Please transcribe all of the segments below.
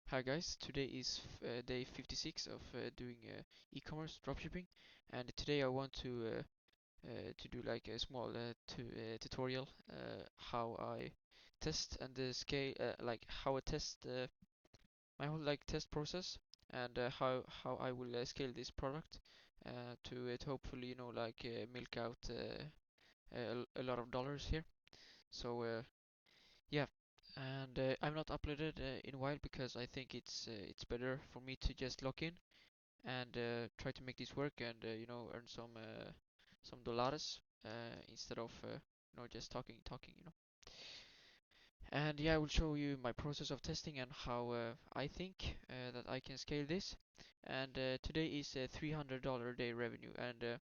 Hi guys, today is day 56 of doing e-commerce dropshipping, and today I want to do like a small tutorial how I test and scale like how I test my whole like test process and how I will scale this product to hopefully like milk out a lot of dollars here. So yeah, and I've not uploaded in a while because I think it's better for me to just log in and try to make this work and earn some dollars instead of just talking. And yeah, I will show you my process of testing and how I think that I can scale this. And today is a $300 day revenue, and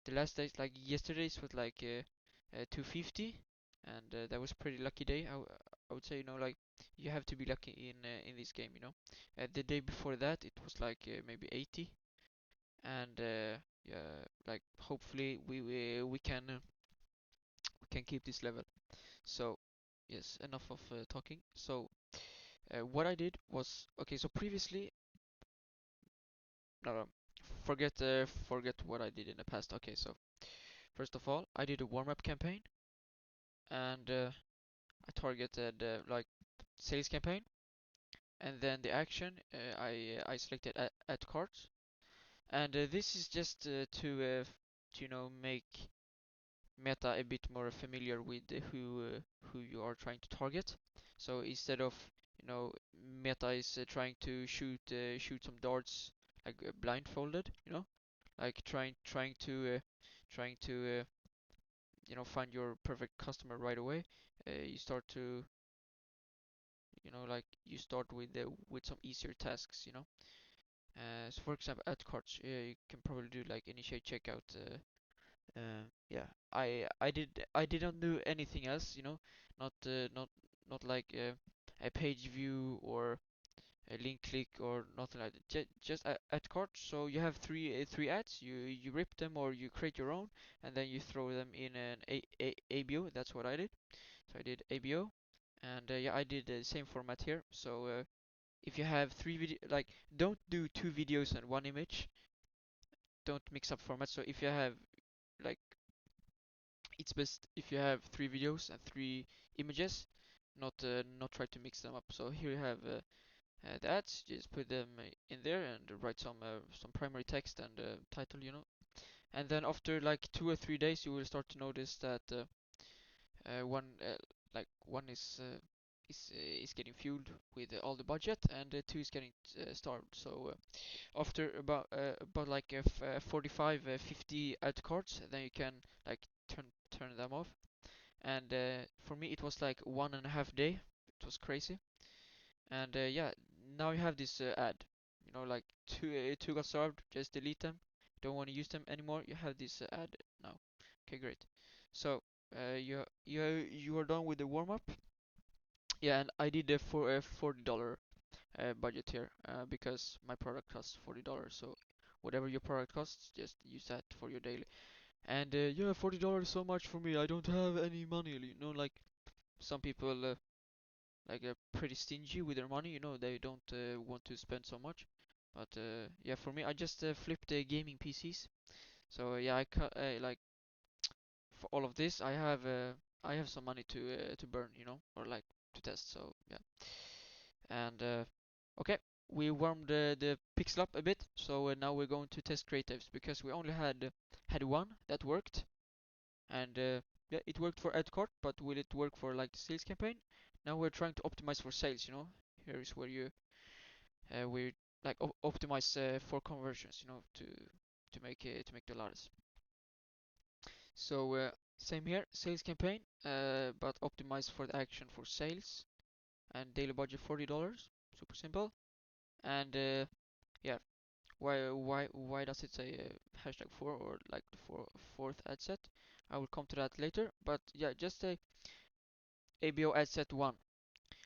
the last days, like yesterday's, was like 250, and that was pretty lucky day. I would say, like you have to be lucky in this game. The day before that, it was like maybe 80, and yeah, like hopefully we can keep this level. So yes, enough of talking. So what I did was okay. So previously, no, no, forget what I did in the past. Okay, so first of all, I did a warm-up campaign, and I targeted like sales campaign, and then the action I selected at cards, and this is just to make Meta a bit more familiar with who you are trying to target. So instead of Meta is trying to shoot some darts like blindfolded, like trying to find your perfect customer right away. You start to like you start with some easier tasks. So for example, at carts, you can probably do like initiate checkout. Yeah, I didn't do anything else, not not like a page view or a link click or nothing like that. Just at cart. So you have three ads. You rip them or you create your own, and then you throw them in an ABO. That's what I did. So I did ABO, and yeah, I did the same format here. So if you have three video, like don't do two videos and one image. Don't mix up formats. So if you have like it's best if you have three videos and three images, not try to mix them up. So here you have the ads. Just put them in there and write some primary text and title. And then after like 2 or 3 days, you will start to notice that one like one is getting fueled with all the budget, and two is getting starved. So after about like 45 50 ad cards, then you can like turn them off. And for me it was like 1.5 day. It was crazy. And yeah, now you have this ad. Like two got served, just delete them. Don't want to use them anymore. You have this ad now. Okay, great. So you are done with the warm up. Yeah, and I did for a $40 budget here because my product costs $40. So whatever your product costs, just use that for your daily. And yeah, $40 is so much for me. I don't have any money. Like some people like pretty stingy with their money. They don't want to spend so much. But yeah, for me, I just flipped the gaming PCs. So yeah, like for all of this, I have some money to burn, or like to test. So yeah, and okay, we warmed the pixel up a bit. So now we're going to test creatives because we only had one that worked, and yeah, it worked for ad cart, but will it work for like the sales campaign? Now we're trying to optimize for sales. Here is where we like optimize for conversions, to make the largest. So same here, sales campaign, but optimize for the action for sales, and daily budget $40. Super simple. And yeah, why does it say hashtag 4 or like the fourth ad set? I will come to that later. But yeah, just a ABO ad set 1.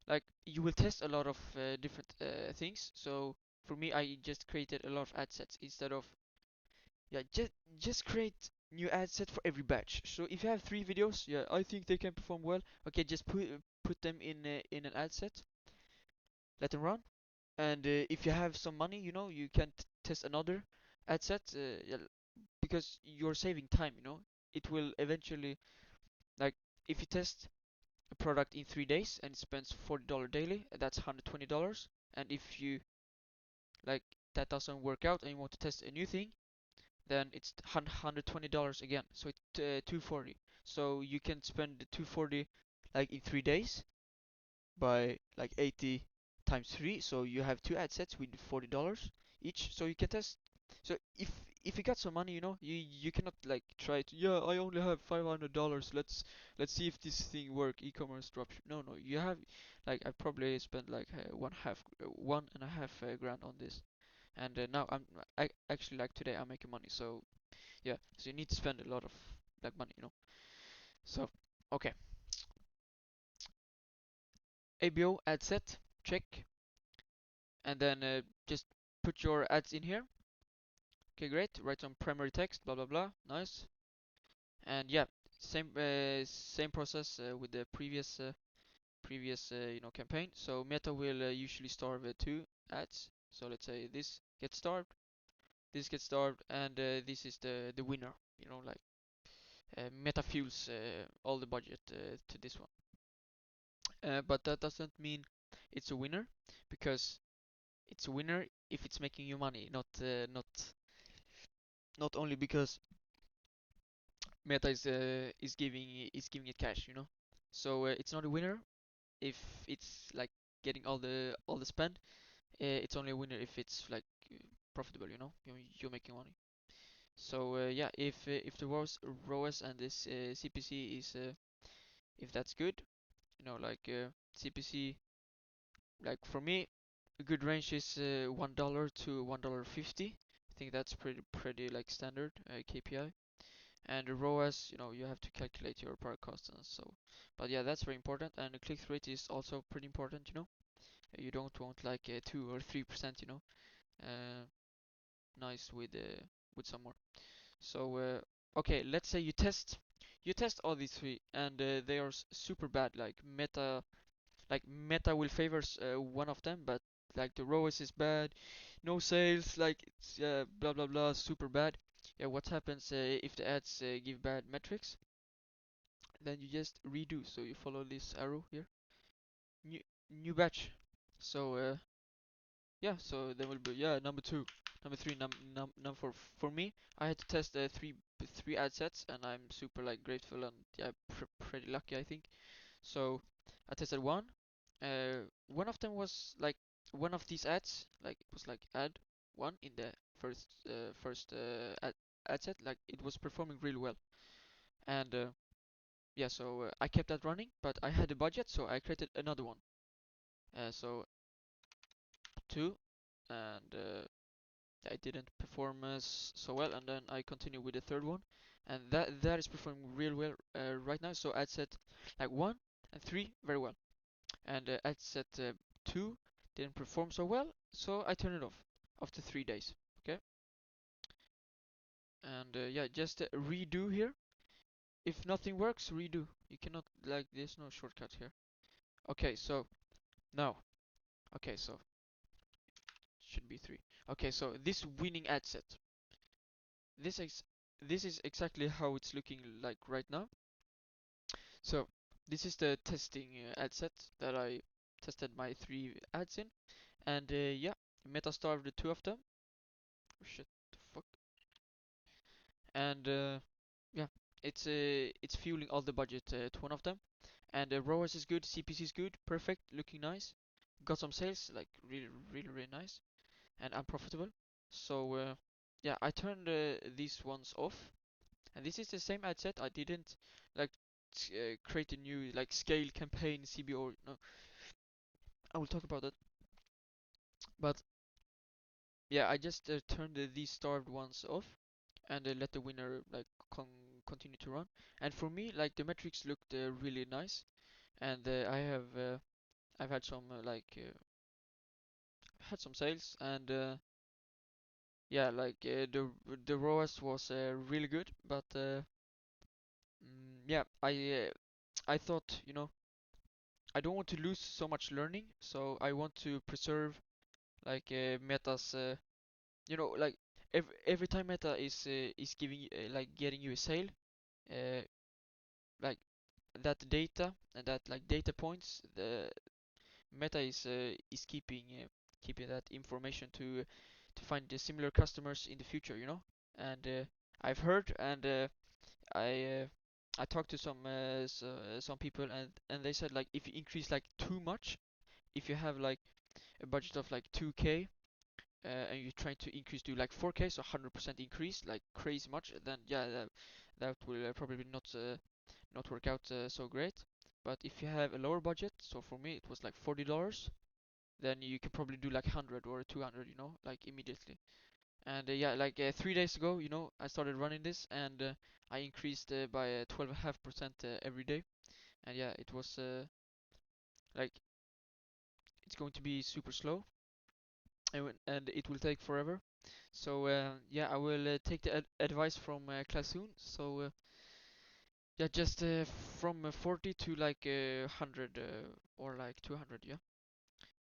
Like you will test a lot of different things. So for me, I just created a lot of ad sets instead of yeah, just create new ad set for every batch. So if you have three videos, yeah, I think they can perform well. Okay, just put them in an ad set, let them run, And if you have some money, you can test another ad set, yeah, because you're saving time. It will eventually, like, if you test a product in 3 days and it spends $40 daily, that's $120. And if you, like, that doesn't work out and you want to test a new thing, then it's $120 again. So it's 240. So you can spend the 240 like in 3 days by like 80 times 3. So you have two ad sets with $40 each. So you can test. So if you got some money, you cannot like try to, yeah, I only have $500. Let's see if this thing work. E-commerce dropship. No, no. You have, like, I probably spent like 1.5 grand on this. And now I actually, like, today I'm making money. So yeah, so you need to spend a lot of like money. So okay, ABO ad set, check, and then just put your ads in here. Okay, great. Write some primary text, blah blah blah. Nice. And yeah, same process with the previous campaign. So Meta will usually starve two ads. So let's say this gets starved, this gets starved, and this is the winner. Like, Meta fuels all the budget to this one. But that doesn't mean it's a winner, because it's a winner if it's making you money, not only because Meta is giving it cash. So it's not a winner if it's like getting all the spend. It's only a winner if it's like profitable. You're making money. So yeah, if the ROAS and this CPC is if that's good, like CPC, like for me, a good range is $1 to $1.50. I think that's pretty like standard KPI. And the ROAS, you have to calculate your product cost and so. But yeah, that's very important. And the click-through rate is also pretty important. You don't want like 2 or 3%. Uh, nice with some more. So okay, let's say you test all these three, and they are super bad. Like Meta will favors one of them, but like the ROAS is bad, no sales, like it's blah blah blah, super bad. Yeah, what happens if the ads give bad metrics? Then you just redo. So you follow this arrow here, new new batch. So yeah, so there will be, yeah, number two, number three, number four. For me, I had to test three ad sets, and I'm super like grateful and yeah, pretty lucky, I think. So I tested one. One of them was like one of these ads, like it was like ad one in the first ad set, like it was performing really well. And yeah, so I kept that running, but I had a budget, so I created another one. So two, and I didn't perform so well, and then I continued with the third one, and that is performing real well right now. So ad set like one and three very well, and ad set two didn't perform so well, so I turned it off after 3 days. Okay, and yeah, just redo here. If nothing works, redo. You cannot, like, there's no shortcut here. Okay, so now, okay, so should be three. Okay, so this winning ad set, this is this is exactly how it's looking like right now. So this is the testing ad set that I tested my three ads in, and yeah, Meta starved the two of them. Oh, shit, the fuck. And yeah, it's fueling all the budget to one of them, and ROAS is good, CPC is good, perfect, looking nice. Got some sales, like really, really, really nice, and I'm profitable. So yeah, I turned these ones off, and this is the same ad set. I didn't like create a new like scale campaign CBO. No, I will talk about that. But yeah, I just turned these starved ones off, and let the winner like continue to run. And for me, like the metrics looked really nice, and I've had some had some sales, and yeah, like the ROAS was really good, but yeah, I thought, I don't want to lose so much learning, so I want to preserve like Meta's like every time Meta is giving like getting you a sale, uh, like that data and that like data points, the Meta is keeping that information to find the similar customers in the future, and I've heard, and I uh, I talked to some people, and they said like if you increase like too much, if you have like a budget of like 2k, and you're trying to increase to like 4k, so 100% increase, like crazy much, then yeah, that will probably not work out so great. But if you have a lower budget, so for me it was like $40, then you can probably do like 100 or 200, like immediately. And yeah, like 3 days ago, I started running this, and I increased by 12.5% every day. And yeah, it was like it's going to be super slow, and it will take forever. So yeah, I will take the advice from Klasoon. So yeah, just from 40 to like 100 or like 200, yeah.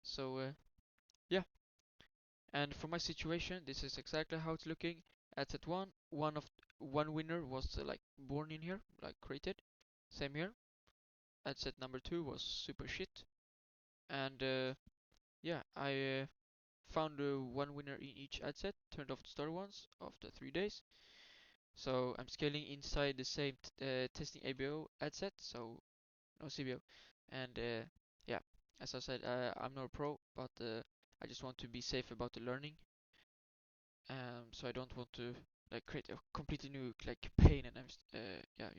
So yeah, and for my situation, this is exactly how it's looking. At set one winner was like born in here, like created. Same here. Ad set number two was super shit, and yeah, I found one winner in each ad set. Turned off the star ones after 3 days. So I'm scaling inside the same testing ABO ad set, so no CBO. And yeah, as I said, I'm not a pro, but I just want to be safe about the learning. So I don't want to like create a completely new like campaign, and yeah,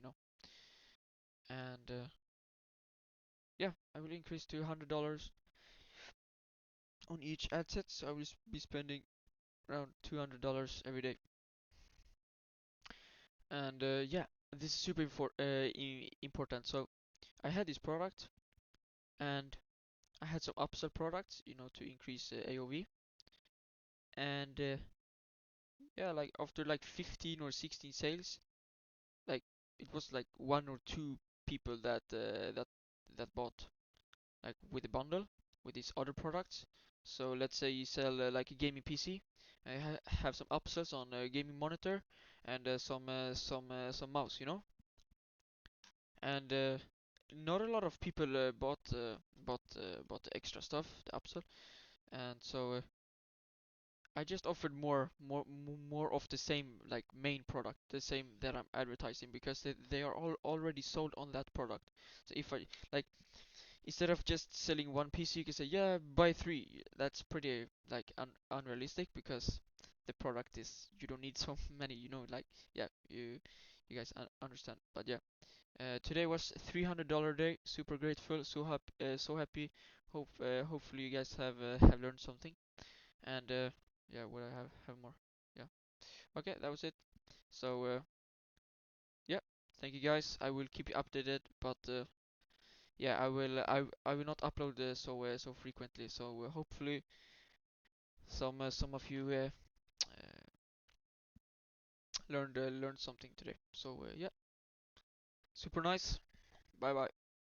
and yeah, I will increase to $100 on each ad set, so I will be spending around $200 every day. And yeah, this is super important. So I had this product, and I had some upsell products, to increase AOV, and yeah, like after like 15 or 16 sales, like it was like one or two people that bought like with a bundle with these other products. So let's say you sell like a gaming PC, and have some upsells on a gaming monitor, and some mouse, and not a lot of people bought the extra stuff, the upsell, and so I just offered more of the same like main product, the same that I'm advertising, because they are all already sold on that product. So if I like instead of just selling one piece, you can say, yeah, buy three. That's pretty like unrealistic, because the product is, you don't need so many, like, yeah, you guys understand. But yeah, today was $300 day. Super grateful, so happy. Hopefully you guys have learned something. And yeah, will I have more? Yeah. Okay, that was it. So yeah, thank you guys. I will keep you updated, but yeah, I will not upload so frequently. So hopefully some of you learned something today. So yeah, super nice. Bye bye.